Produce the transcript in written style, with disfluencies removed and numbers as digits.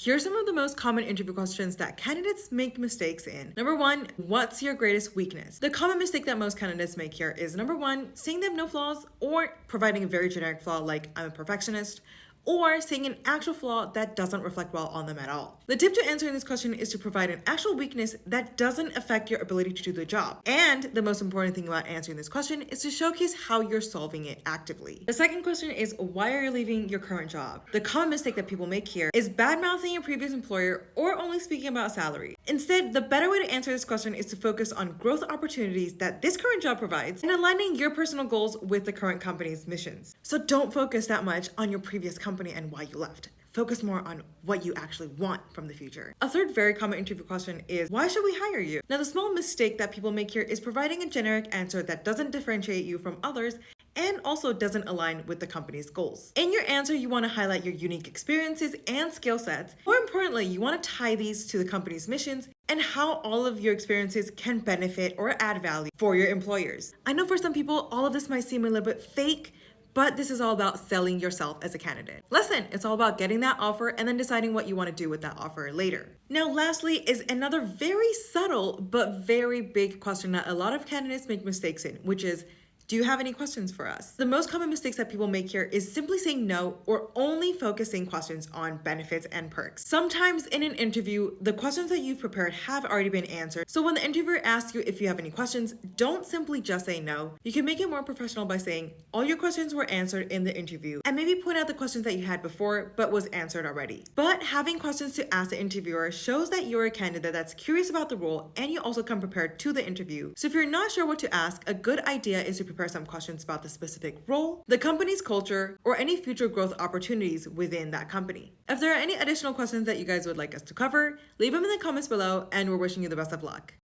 Here's some of the most common interview questions that candidates make mistakes in. Number one, what's your greatest weakness? The common mistake that most candidates make here is number one, saying they have no flaws or providing a very generic flaw like I'm a perfectionist, or saying an actual flaw that doesn't reflect well on them at all. The tip to answering this question is to provide an actual weakness that doesn't affect your ability to do the job. And the most important thing about answering this question is to showcase how you're solving it actively. The second question is, why are you leaving your current job? The common mistake that people make here is bad-mouthing your previous employer or only speaking about salary. Instead, the better way to answer this question is to focus on growth opportunities that this current job provides and aligning your personal goals with the current company's missions. So don't focus that much on your previous company and why you left. Focus more on what you actually want from the future. A third very common interview question is, why should we hire you? Now, the small mistake that people make here is providing a generic answer that doesn't differentiate you from others and also doesn't align with the company's goals. In your answer, you want to highlight your unique experiences and skill sets. More importantly, you want to tie these to the company's missions and how all of your experiences can benefit or add value for your employers. I know for some people, all of this might seem a little bit fake, but this is all about selling yourself as a candidate. Listen, it's all about getting that offer and then deciding what you want to do with that offer later. Now, lastly is another very subtle but very big question that a lot of candidates make mistakes in, which is, do you have any questions for us? The most common mistakes that people make here is simply saying no or only focusing questions on benefits and perks. Sometimes in an interview, the questions that you've prepared have already been answered. So when the interviewer asks you if you have any questions, don't simply just say no. You can make it more professional by saying all your questions were answered in the interview and maybe point out the questions that you had before but was answered already. But having questions to ask the interviewer shows that you're a candidate that's curious about the role and you also come prepared to the interview. So if you're not sure what to ask, a good idea is to prepare some questions about the specific role, the company's culture, or any future growth opportunities within that company. If there are any additional questions that you guys would like us to cover, leave them in the comments below and we're wishing you the best of luck.